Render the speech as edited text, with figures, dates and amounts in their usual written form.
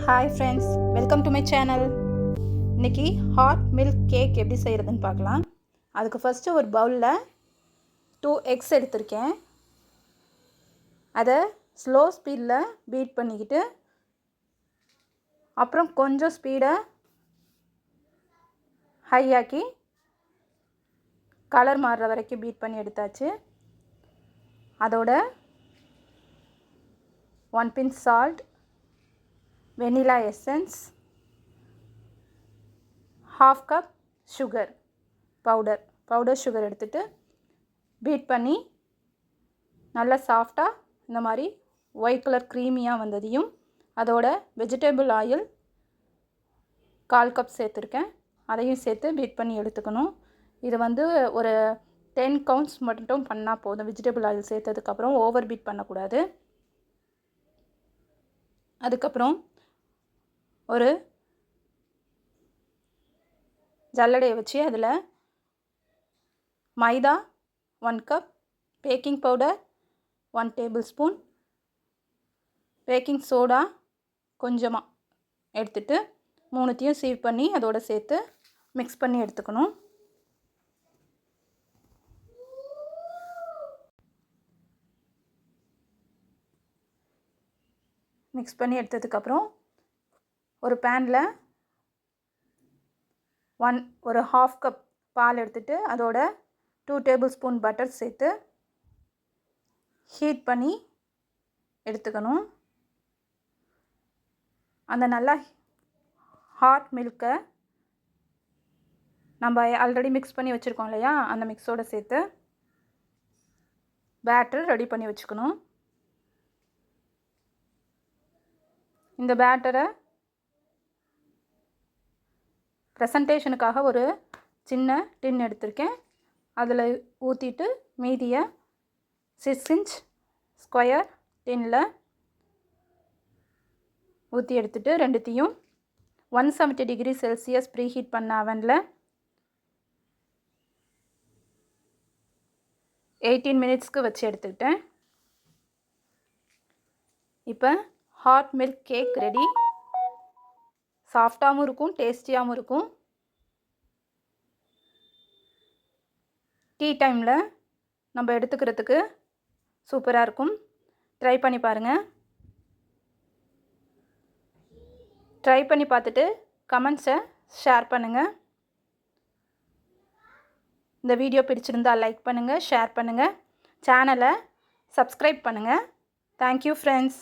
Hi friends, welcome to my channel. இன்றைக்கி hot milk cake எப்படி செய்கிறதுன்னு பார்க்கலாம். அதுக்கு ஃபஸ்ட்டு ஒரு பவுலில் 2 எக்ஸ் எடுத்திருக்கேன். அதை ஸ்லோ ஸ்பீடில் பீட் பண்ணிக்கிட்டு அப்புறம் கொஞ்சம் ஸ்பீடை ஹையாக்கி கலர் மாறுற வரைக்கும் பீட் பண்ணி எடுத்தாச்சு. அதோட 1 pinch salt, vanilla essence, 1/2 cup sugar powder sugar எடுத்துகிட்டு பீட் பண்ணி நல்லா சாஃப்டாக இந்த மாதிரி ஒயிட் கலர் க்ரீமியாக வந்ததையும் அதோட வெஜிடபிள் ஆயில் 1/4 கப் சேர்த்துருக்கேன். அதையும் சேர்த்து பீட் பண்ணி எடுத்துக்கணும். இது ஒரு 10 கவுண்ட்ஸ் மட்டும் பண்ணால் போதும். வெஜிடபிள் ஆயில் சேர்த்ததுக்கப்புறம் ஓவர் பீட் பண்ணக்கூடாது. அதுக்கப்புறம் ஒரு ஜல்லடையை வச்சு அதில் மைதா 1 cup, baking powder 1 table spoon, baking soda கொஞ்சமாக எடுத்துகிட்டு மூணுத்தையும் சீவ் பண்ணி அதோடு சேர்த்து மிக்ஸ் பண்ணி எடுத்துக்கணும். மிக்ஸ் பண்ணி எடுத்ததுக்கப்புறம் ஒரு பேனில் ஒரு 1/2 கப் பால் எடுத்துகிட்டு அதோட 2 டேபிள் ஸ்பூன் பட்டர் சேர்த்து ஹீட் பண்ணி எடுத்துக்கணும். அந்த நல்லா ஹாட் மில்கை நம்ம ஆல்ரெடி மிக்ஸ் பண்ணி வச்சுருக்கோம் இல்லையா, அந்த மிக்ஸோடு சேர்த்து பேட்டர் ரெடி பண்ணி வச்சுக்கணும். இந்த பேட்டரை ப்ரெசன்டேஷனுக்காக ஒரு சின்ன டின் எடுத்திருக்கேன். அதில் ஊற்றிட்டு மீதியை 6 இன்ச் ஸ்கொயர் டின்னில் ஊற்றி எடுத்துகிட்டு ரெண்டுத்தையும் 170 டிகிரி செல்சியஸ் ப்ரீ ஹீட் பண்ண அவனில் 18 மினிட்ஸ்க்கு வச்சு எடுத்துக்கிட்டேன். இப்போ ஹாட் மில்க் கேக் ரெடி. சாஃப்டாகவும் இருக்கும், டேஸ்டியாகவும் இருக்கும். டீ டைமில் நம்ம எடுத்துக்கிறதுக்கு சூப்பராக இருக்கும். ட்ரை பண்ணி பாருங்கள். ட்ரை பண்ணி பார்த்துட்டு கமெண்ட்ஸை ஷேர் பண்ணுங்கள். இந்த வீடியோ பிடிச்சிருந்தால் லைக் பண்ணுங்கள், ஷேர் பண்ணுங்கள், சேனலை சப்ஸ்கிரைப் பண்ணுங்கள். Thank you friends.